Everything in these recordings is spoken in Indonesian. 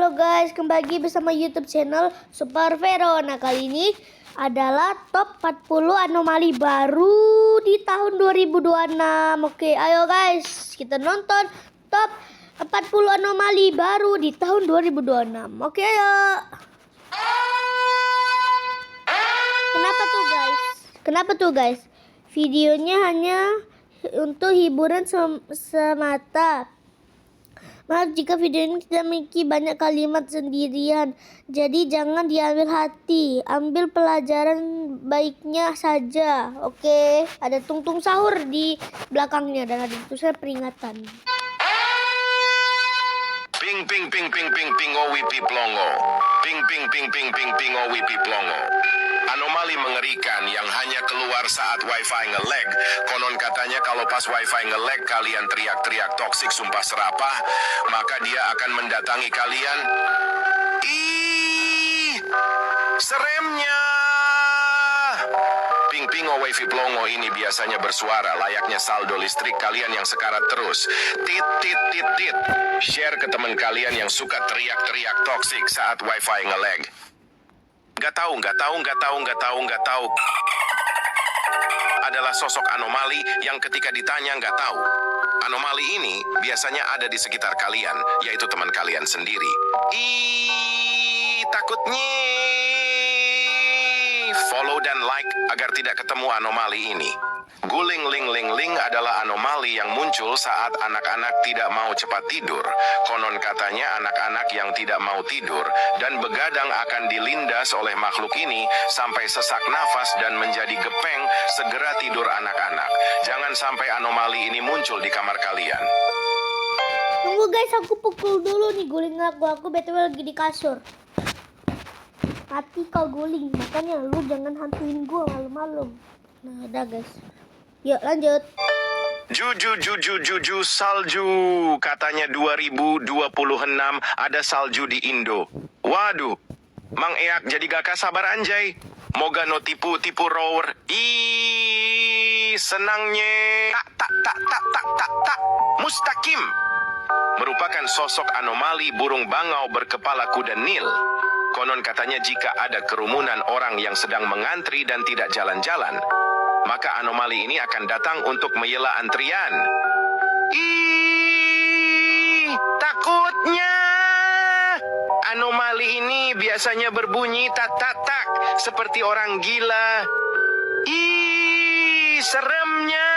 Halo guys, kembali lagi bersama YouTube channel Super Vero. Nah, kali ini adalah top 40 anomali baru di tahun 2026. Oke, ayo guys, kita nonton top 40 anomali baru di tahun 2026. Oke, ayo. Kenapa tuh guys? Videonya hanya untuk hiburan semata. Maaf jika video ini tidak memiliki banyak kalimat sendirian, jadi jangan diambil hati, ambil pelajaran baiknya saja. Oke, ada tung-tung sahur di belakangnya dan ada tulisan peringatan. Ping ping ping ping ping ping owipi plongo. Ping ping ping ping ping ping owipi plongo. Anomali mengerikan yang hanya keluar saat wifi nge-lag. Konon katanya kalau pas wifi nge-lag kalian teriak-teriak toksik sumpah serapah, maka dia akan mendatangi kalian. Ih, seremnya. Ping-ping wifi plongo ini biasanya bersuara layaknya saldo listrik kalian yang sekarat terus. Tit tit tit tit. Share ke teman kalian yang suka teriak-teriak toksik saat wifi nge-lag. Nggak tahu. Adalah sosok anomali yang ketika ditanya nggak tahu. Anomali ini biasanya ada di sekitar kalian, yaitu teman kalian sendiri. Ih, takutnya. Follow dan like agar tidak ketemu anomali ini. Guling ling ling ling adalah anomali yang muncul saat anak-anak tidak mau cepat tidur. Konon katanya anak-anak yang tidak mau tidur dan begadang akan dilindas oleh makhluk ini sampai sesak nafas dan menjadi gepeng. Segera tidur anak-anak. Jangan sampai anomali ini muncul di kamar kalian. Tunggu guys, aku pukul dulu nih guling aku betul lagi di kasur. Mati kau guling, makanya lu jangan hantuin gua malam-malam. Nah, udah guys. Yuk lanjut. Juju salju. Katanya 2026 ada salju di Indo. Waduh. Mang Eak jadi gak sabar anjay. Moga no tipu rower. Ih, senangnya. Tak. Mustaqim. Merupakan sosok anomali burung bangau berkepala kuda Nil. Konon katanya jika ada kerumunan orang yang sedang mengantri dan tidak jalan-jalan, maka anomali ini akan datang untuk menghela antrian. Ih, takutnya. Anomali ini biasanya berbunyi tak seperti orang gila. Ih, seremnya.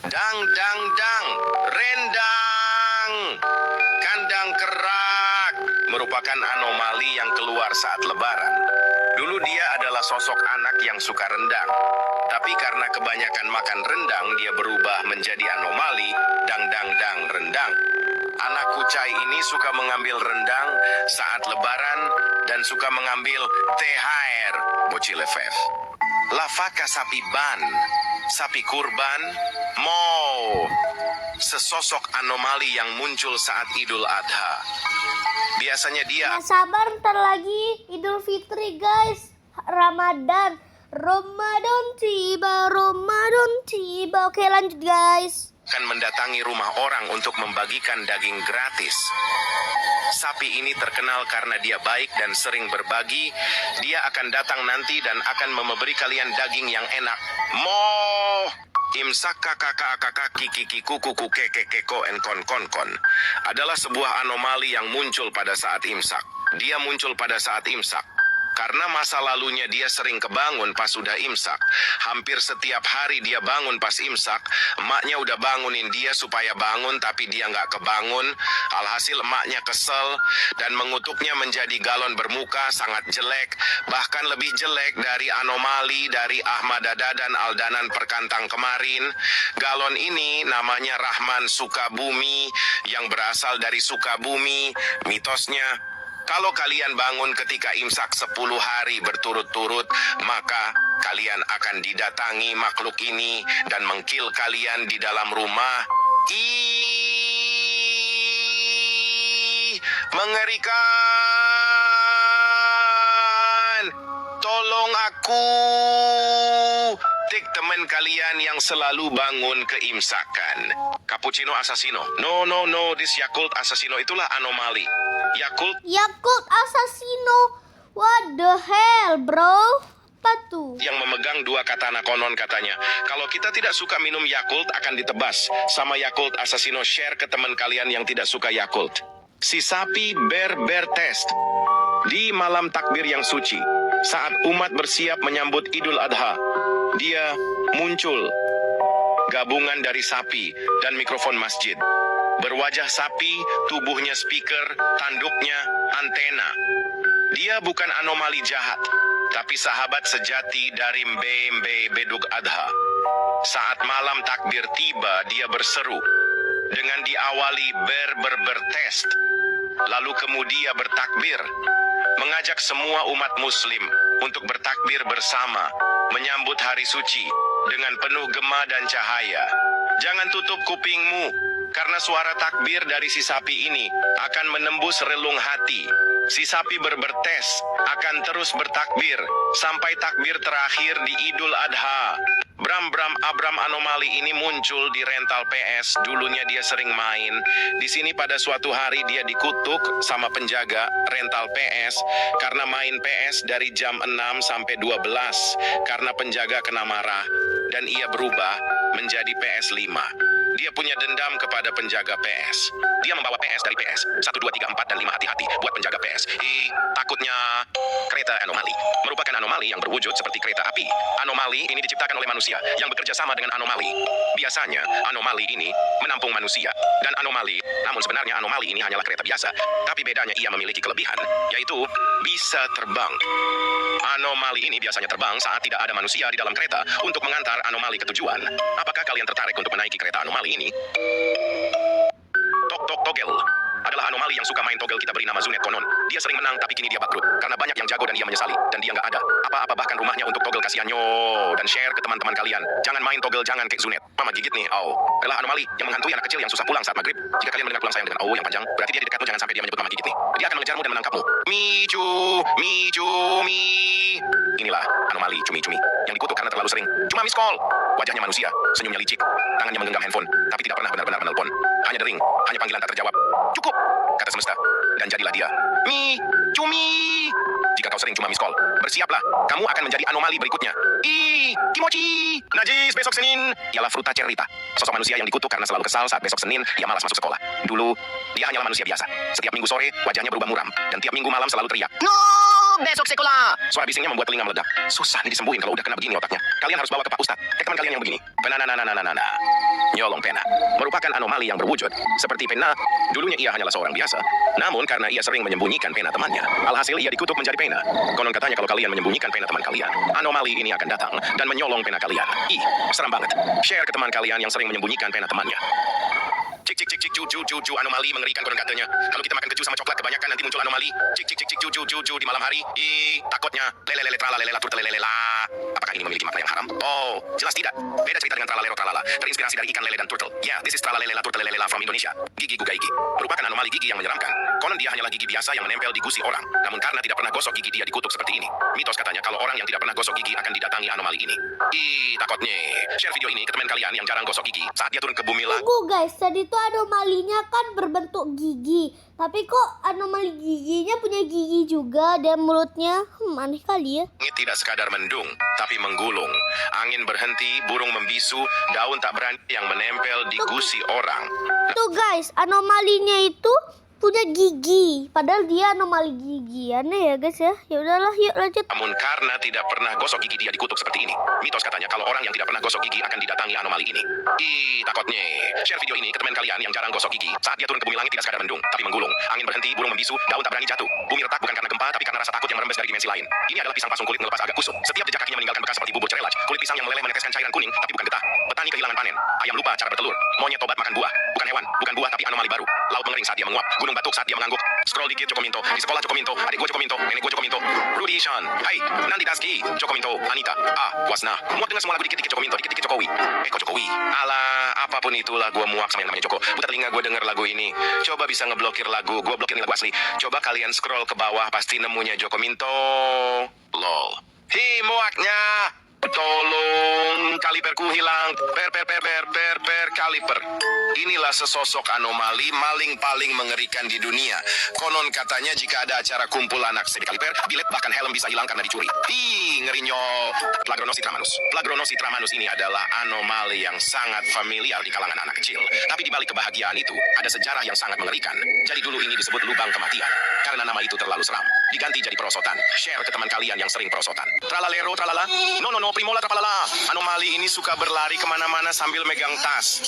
Dang, rendang. Kandang kerak merupakan anomali yang keluar saat lebaran. Dulu dia adalah sosok anak yang suka rendang. Tapi karena kebanyakan makan rendang, dia berubah menjadi anomali dang rendang. Anak kucai ini suka mengambil rendang saat lebaran dan suka mengambil THR bocil efek. Lavaka sapi ban, sapi kurban, sesosok anomali yang muncul saat Idul Adha. Biasanya dia... Nah, sabar, ntar lagi Idul Fitri guys. Ramadan tiba. Oke lanjut guys. Akan mendatangi rumah orang untuk membagikan daging gratis. Sapi ini terkenal karena dia baik dan sering berbagi. Dia akan datang nanti dan akan memberi kalian daging yang enak. Imsak kakak kiki kuku kekeko en kon adalah sebuah anomali yang muncul pada saat imsak. Dia muncul pada saat imsak. Karena masa lalunya dia sering kebangun pas sudah imsak. Hampir setiap hari dia bangun pas imsak. Emaknya udah bangunin dia supaya bangun tapi dia nggak kebangun. Alhasil emaknya kesel dan mengutuknya menjadi galon bermuka sangat jelek. Bahkan lebih jelek dari anomali dari Ahmad Dada dan Aldanan Perkantang kemarin. Galon ini namanya Rahman Sukabumi yang berasal dari Sukabumi. Mitosnya, kalau kalian bangun ketika imsak 10 hari berturut-turut, maka kalian akan didatangi makhluk ini dan mengkill kalian di dalam rumah. Ih, mengerikan. Tolong aku. Tik teman kalian yang selalu bangun keimsakan. Cappuccino Assassino. No, no, no. This Yakult Assassino itulah anomali. Yakult Yakult Assassino. What the hell, bro? Apa tuh? yang memegang dua katana konon katanya. Kalau kita tidak suka minum Yakult akan ditebas sama Yakult Assassino. Share ke teman kalian yang tidak suka Yakult. Si sapi ber test. Di malam takbir yang suci, saat umat bersiap menyambut Idul Adha, dia muncul. Gabungan dari sapi dan mikrofon masjid. Berwajah sapi, tubuhnya speaker, tanduknya antena. Dia bukan anomali jahat, tapi sahabat sejati dari Mbe Bedug Adha. Saat malam takbir tiba, dia berseru dengan diawali bertest. Lalu kemudian bertakbir, mengajak semua umat muslim untuk bertakbir bersama, menyambut hari suci dengan penuh gema dan cahaya. Jangan tutup kupingmu, karena suara takbir dari si sapi ini akan menembus relung hati. Si sapi bertes akan terus bertakbir sampai takbir terakhir di Idul Adha. Abram anomali ini muncul di rental PS. Dulunya dia sering main. Di sini pada suatu hari dia dikutuk sama penjaga rental PS karena main PS dari jam 6 sampai 12 karena penjaga kena marah dan ia berubah menjadi PS 5. Dia punya dendam kepada penjaga PS. Dia membawa PS dari PS 1, 2, 3, 4, dan 5 hati-hati buat penjaga PS. Takutnya kereta anomali merupakan anomali yang berwujud seperti kereta api. Anomali ini diciptakan oleh manusia yang bekerja sama dengan anomali. Biasanya anomali ini menampung manusia dan anomali, namun sebenarnya anomali ini hanyalah kereta biasa. Tapi bedanya ia memiliki kelebihan, yaitu bisa terbang. Anomali ini biasanya terbang saat tidak ada manusia di dalam kereta untuk mengantar anomali ke tujuan. Apakah kalian tertarik untuk menaiki kereta anomali ini? Togel adalah anomali yang suka main togel. Kita beri nama Zunet konon. Dia sering menang tapi kini dia bangkrut karena banyak yang jago dan ia menyesali dan dia nggak ada apa-apa bahkan rumahnya untuk togel. Kasihannya. Dan share ke teman-teman kalian. Jangan main togel, jangan kayak Zunet. Mama gigit nih. Adalah anomali yang menghantui anak kecil yang susah pulang saat maghrib. Jika kalian mendengar pulang sayang dengan yang panjang, berarti dia di dekatmu. Jangan sampai dia menyebut mama gigit nih. Dia akan mengejarmu dan menangkapmu. Cumi. Inilah anomali cumi yang dikutuk karena terlalu sering cuma miss call. Wajahnya manusia, senyumnya licik, tangannya menggenggam handphone, tapi tidak pernah benar-benar menelpon. Hanya dering, hanya panggilan tak terjawab. Cukup, kata semesta, dan jadilah dia. Cumi. Jika kau sering cuma miss call, bersiaplah, kamu akan menjadi anomali berikutnya. Kimochi. Najis besok Senin. Ialah Fruta Cerita, sosok manusia yang dikutuk karena selalu kesal saat besok Senin dia malas masuk sekolah. Dulu, dia hanyalah manusia biasa. Setiap minggu sore, wajahnya berubah muram, dan tiap minggu malam selalu teriak, "No! Besok sekolah!" Suara bisingnya membuat telinga meledak. Susah nih disembuhin kalau udah kena begini otaknya. Kalian harus bawa ke Pak Ustadz. Teman kalian yang begini. Nyolong pena merupakan anomali yang berwujud. Seperti pena, dulunya ia hanyalah seorang biasa. Namun karena ia sering menyembunyikan pena temannya, alhasil ia dikutuk menjadi pena. Konon katanya kalau kalian menyembunyikan pena teman kalian, anomali ini akan datang dan menyolong pena kalian. Seram banget. Share ke teman kalian yang sering menyembunyikan pena temannya. Cik, ju, anomali mengerikan konon katanya. Kalau kita makan keju sama coklat kebanyakan nanti muncul anomali. Cik, ju, di malam hari. Takutnya trala turtelela. Apakah ini memiliki makna yang haram? Oh, jelas tidak. Beda cerita dengan trala terinspirasi dari ikan lele dan turtle. This is trala turtelela from Indonesia. Gigi gugaigi merupakan anomali gigi yang menyeramkan. Konon dia hanyalah gigi biasa yang menempel di gusi orang. Namun karena tidak pernah gosok gigi dia dikutuk seperti ini. Mitos katanya kalau orang yang tidak pernah gosok gigi akan didatangi anomali ini. Takutnya. Share video ini ke teman kalian yang jarang gosok gigi saat dia turun ke bumi lah. Tunggu guys, tadi tuh anomalinya kan berbentuk gigi. Tapi kok anomali giginya punya gigi juga dan mulutnya aneh kali ya. Langit tidak sekadar mendung, tapi menggulung. Angin berhenti, burung membisu, daun tak berani yang menempel di gusi orang. Tuh guys, anomalinya itu punya gigi. Padahal dia anomali gigi. Aneh ya guys ya. Ya udahlah, yuk lanjut. Namun karena tidak pernah gosok gigi dia dikutuk seperti ini. Mitos katanya kalau orang yang tidak pernah gosok gigi akan didatangi anomali ini. Takutnya. Share video ini ke teman kalian yang jarang gosok gigi. Saat dia turun ke bumi, langit tidak sekadar mendung, tapi menggulung. Angin berhenti, burung membisu, daun tak berani jatuh. Bumi retak bukan karena gempa, tapi karena rasa takut yang merembes dari dimensi lain. Ini adalah pisang pasung kulit melepas agak kusut. Setiap jejak kakinya meninggalkan bekas seperti bubur cerelaj. Kulit pisang yang meleleh meneteskan cairan kuning, tapi bukan getah. Petani kehilangan panen. Ayam lupa cara bertelur. Monyet tobat makan buah. Bukan hewan, bukan buah, tapi anomali baru. Laut mengering saat dia menguap. Gunung batuk saat dia mengangguk. Scroll dikit Jokominto. Di sekolah Jokominto. Adik gue Jokominto. Nenek gue Jokominto. Rudy Sean. Hai, Nandi Daski. Jokominto. Anita. Wasna. Muak dengan semua lagu dikit-dikit Jokominto. Dikit-dikit Jokowi. Kok Jokowi? Alah, apapun itulah gue muak sama yang namanya Joko. Buta telinga gue denger lagu ini. Coba bisa ngeblokir lagu. Gue blokir lagu asli. Coba kalian scroll ke bawah. Pasti nemunya Jokominto. Lol. Muaknya. Tolong, kaliperku hilang. Per, kaliper. Inilah sesosok anomali maling paling mengerikan di dunia. Konon katanya jika ada acara kumpul anak CD kaliper, bilet bahkan helm bisa hilang karena dicuri. Ngerinya. Plagronositramannus ini adalah anomali yang sangat familiar di kalangan anak kecil. Tapi di balik kebahagiaan itu, ada sejarah yang sangat mengerikan. Jadi dulu ini disebut lubang kematian. Karena nama itu terlalu seram. Diganti jadi perosotan. Share ke teman kalian yang sering perosotan. Tralalero, tralala. No, primola, trapalala. Anomali ini suka berlari kemana-mana sambil megang tas.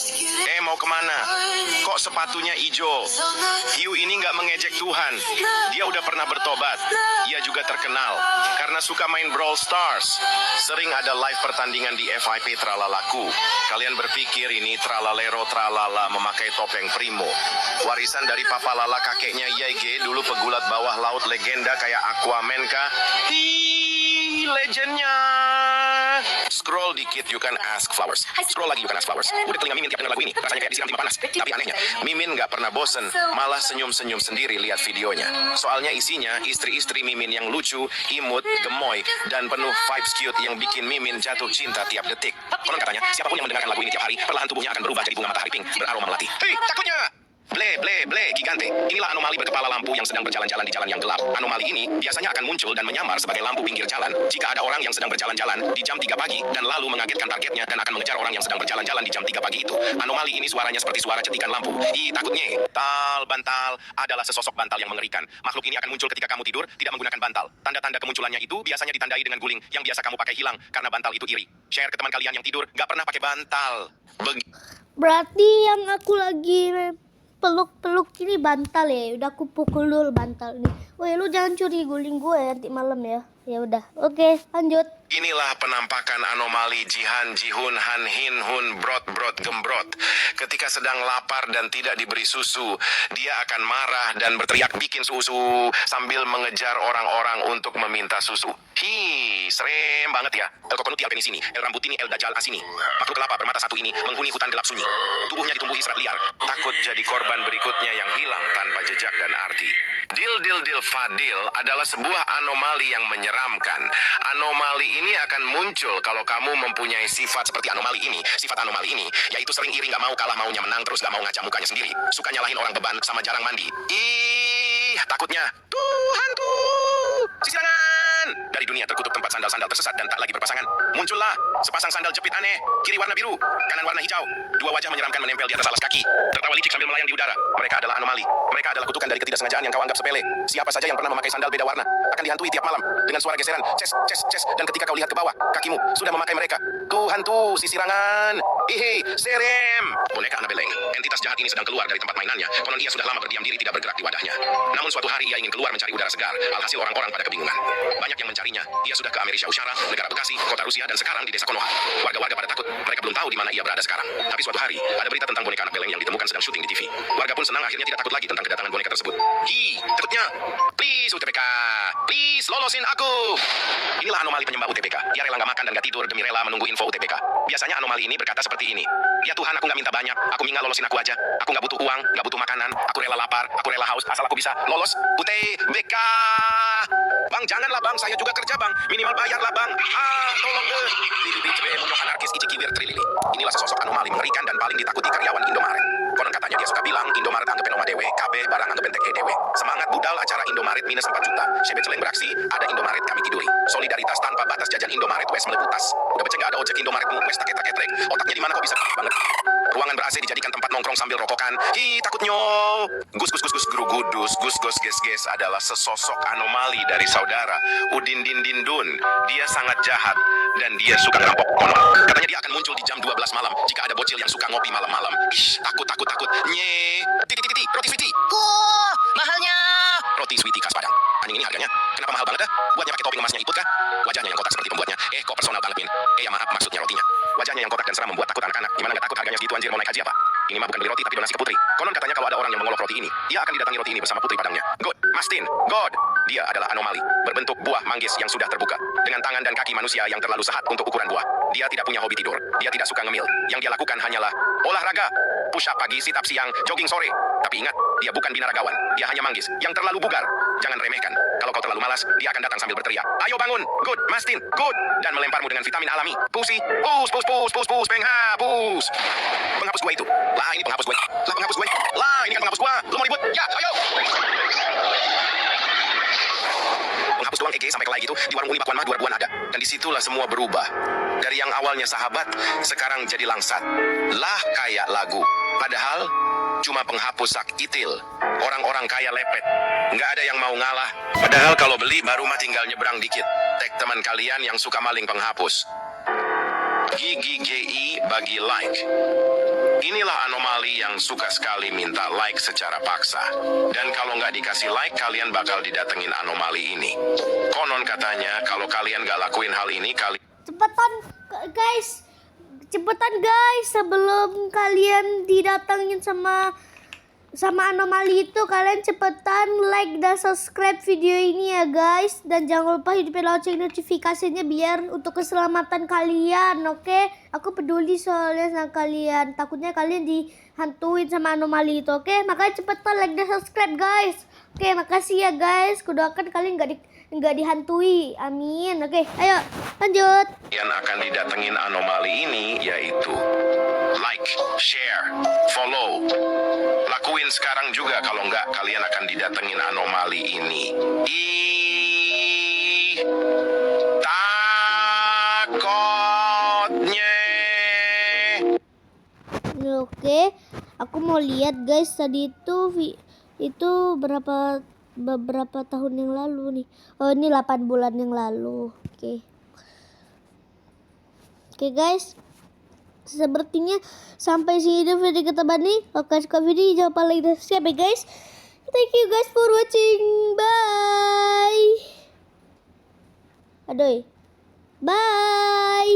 Mau kemana? Kok sepatunya hijau? Hiu ini nggak mengejek Tuhan. Dia udah pernah bertobat. Ia juga terkenal karena suka main Brawl Stars. Sering ada live pertandingan di FIP Tralalaku. Kalian berpikir ini tralalero tralala memakai topeng primo. Warisan dari Papa Lala kakeknya YG, dulu pegulat bawah laut legenda kayak Aquaman kah? Legendnya. Scroll dikit, you can ask flowers. Scroll lagi, you can ask flowers. Udah telinga Mimin tiap denger lagu ini, rasanya kayak disiram timah panas. Tapi anehnya, Mimin gak pernah bosen, malah senyum-senyum sendiri lihat videonya. Soalnya isinya istri-istri Mimin yang lucu, imut, gemoy, dan penuh vibes cute yang bikin Mimin jatuh cinta tiap detik. Konon katanya, siapapun yang mendengarkan lagu ini tiap hari, perlahan tubuhnya akan berubah jadi bunga matahari pink, beraroma melati. Hei, takutnya! Ble, gigante. Inilah anomali berkepala lampu yang sedang berjalan-jalan di jalan yang gelap. Anomali ini biasanya akan muncul dan menyamar sebagai lampu pinggir jalan jika ada orang yang sedang berjalan-jalan di jam 3 pagi dan lalu mengagetkan targetnya dan akan mengejar orang yang sedang berjalan-jalan di jam 3 pagi itu. Anomali ini suaranya seperti suara cetikan lampu. Takutnya. Bantal adalah sesosok bantal yang mengerikan. Makhluk ini akan muncul ketika kamu tidur, tidak menggunakan bantal. Tanda-tanda kemunculannya itu biasanya ditandai dengan guling yang biasa kamu pakai hilang karena bantal itu iri. Share ke teman kalian yang tidur, gak pernah pakai bantal. Berarti yang aku lagi peluk ini bantal ya. Udah aku pukul dulu bantal nih. Woi, lu jangan curi guling gue nanti malam ya. Ya udah. Oke, lanjut. Inilah penampakan anomali Jihan, Jihun, Han, Hin, Hun, Brot, Gembrot. Ketika sedang lapar dan tidak diberi susu, dia akan marah dan berteriak bikin susu sambil mengejar orang-orang untuk meminta susu. Serem banget ya. El Kokonuti al Penisini, El Rambutini, El Dajjal Asini. Makhluk kelapa bermata satu ini menghuni hutan gelap sunyi. Tubuhnya ditumbuhi serat liar. Takut jadi korban berikutnya yang hilang tanpa jejak dan arti. Dil Fadil adalah sebuah anomali yang menyeramkan. Anomali ini akan muncul kalau kamu mempunyai sifat seperti anomali ini. Sifat anomali ini yaitu sering iri, gak mau kalah, maunya menang, terus gak mau ngaca mukanya sendiri. Suka nyalahin orang beban sama jarang mandi. Takutnya. Tuhan tuh. Sisirangan. Dari dunia terkutuk tempat sandal-sandal tersesat dan tak lagi berpasangan. Muncullah sepasang sandal jepit aneh. Kiri warna biru, kanan warna hijau. Dua wajah menyeramkan menempel di atas alas kaki. Tertawa licik sambil melayang di udara. Mereka adalah anomali. Mereka adalah kutukan dari ketidaksengajaan yang kau anggap sepele. Siapa saja yang pernah memakai sandal beda warna akan dihantui tiap malam dengan suara geseran. Ces. Dan ketika kau lihat ke bawah, kakimu sudah memakai mereka. Tuhan tuh, sisirangan. Serem. Boneka Annabelle. Entitas jahat ini sedang keluar dari tempat mainannya. Konon ia sudah lama berdiam diri tidak bergerak di wadahnya. Namun suatu hari ia ingin keluar mencari udara segar. Alhasil orang-orang pada kebingungan. Banyak yang mencarinya. Ia sudah ke Amerika Ushara, negara Bekasi, kota Rusia, dan sekarang di desa Konoha. Warga-warga pada takut. Mereka belum tahu di mana ia berada sekarang. Tapi suatu hari, ada berita tentang boneka Annabelle yang ditemukan sedang syuting di TV. Warga pun senang akhirnya tidak takut lagi tentang kedatangan boneka tersebut. Takutnya. Please UTPK. Please lolosin aku. Inilah anomali penyembah UTPK. Ia rela gak makan dan gak tidur demi rela menunggu info UTPK. Biasanya anomali ini berkata seperti ini. Ya Tuhan, aku gak minta banyak. Aku minta lolosin aku aja. Aku gak butuh uang, gak butuh makanan. Aku rela lapar, aku rela haus. Asal aku bisa lolos UTPK. Bang, janganlah bang. Saya juga kerja bang. Minimal bayarlah bang. Tolong deh. Anarkis Ichi Kibir Trilili. Inilah sesosok anomali mengerikan dan paling ditakuti karyawan Indomaret. Konon katanya dia suka bilang, Indomaret anggapin oma dewe, KB barang anggapin tek dewe. Semangat budal acara Indomaret minus 4 juta. Sebe celeng beraksi, ada Indomaret kami tiduri. Solidaritas tanpa batas jajan Indomaret wes melebutas. Udah beceng gak ada ojek Indomaretmu wes taket-taketrek. Otaknya di mana kok bisa banget. Ruangan ber-AC dijadikan tempat nongkrong sambil rokokan. Takutnya. Gus Gurugudus, Gus Ges adalah sesosok anomali dari saudara Udin Din Din Dun. Dia sangat jahat dan dia suka ngerampok. Konon katanya dia akan muncul di jam 12 malam jika ada bocil yang suka ngopi malam-malam. Takut. Nye. Roti sweetie. Mahalnya. Roti sweetie khas Padang. Anjing ini harganya kenapa mahal banget dah? Buatnya pakai topping emasnya iput kah? Wajahnya yang kotak seperti pembuatnya. Kok personal banget Min. Ya maaf, maksudnya rotinya. Wajahnya yang kotak dan seram membuat takut anak-anak. Gimana gak takut, harganya segitu anjir, mau naik haji apa? Ini mah bukan beli roti tapi donasi ke putri. Konon katanya kalau ada orang yang mengolok roti ini, ia akan didatangi roti ini bersama putri Padangnya. Good, Mastin, God. Dia adalah anomali, berbentuk buah manggis yang sudah terbuka, dengan tangan dan kaki manusia yang terlalu sehat untuk ukuran buah. Dia tidak punya hobi tidur, dia tidak suka ngemil. Yang dia lakukan hanyalah olahraga, push up pagi, sit up siang, jogging sore. Tapi ingat, dia bukan binaragawan, dia hanya manggis yang terlalu bugar. Jangan remehkan. Kalau kau terlalu malas, dia akan datang sambil berteriak, "Ayo bangun, good, Mastin, good," dan melemparmu dengan vitamin alami. Pusi, pus, penghapus. Penghapus gua itu. Lah ini penghapus gua. Lah penghapus gua. Lah ini kan penghapus gua. Lu mau ribut? Ya, ayo. Penghapus doang EG sampai kelai gitu di warung Uni Pakuan mah 2 ribuan ada. Dan disitulah semua berubah. Dari yang awalnya sahabat, sekarang jadi langsat. Lah kayak lagu. Padahal cuma penghapus sak itil. Orang-orang kaya lepet. Nggak ada yang mau ngalah. Padahal kalau beli baru mah tinggal nyebrang dikit. Tag teman kalian yang suka maling penghapus. GGGI bagi like. Inilah anomali yang suka sekali minta like secara paksa. Dan kalau nggak dikasih like, kalian bakal didatengin anomali ini. Konon katanya, kalau kalian nggak lakuin hal ini, Cepetan guys, sebelum kalian didatengin sama anomali itu, kalian cepetan like dan subscribe video ini ya guys, dan jangan lupa hidupin lonceng notifikasinya biar untuk keselamatan kalian. Oke? Aku peduli soalnya sama kalian, takutnya kalian dihantuin sama anomali itu. Oke? Makanya cepetan like dan subscribe guys. Oke, makasih ya guys, kudoakan kalian nggak dihantui, amin. Oke, ayo lanjut. kalian akan didatengin anomali ini, yaitu like, share, follow. Lakuin sekarang juga, kalau nggak kalian akan didatengin anomali ini. Takutnya. Oke, aku mau lihat guys, tadi itu beberapa tahun yang lalu nih. Oh, ini 8 bulan yang lalu. Oke. Oke guys, sepertinya sampai sini video kita nih. Oke, suka video jangan lupa like dan subscribe ya guys. Thank you guys for watching. Bye. Aduh. Bye.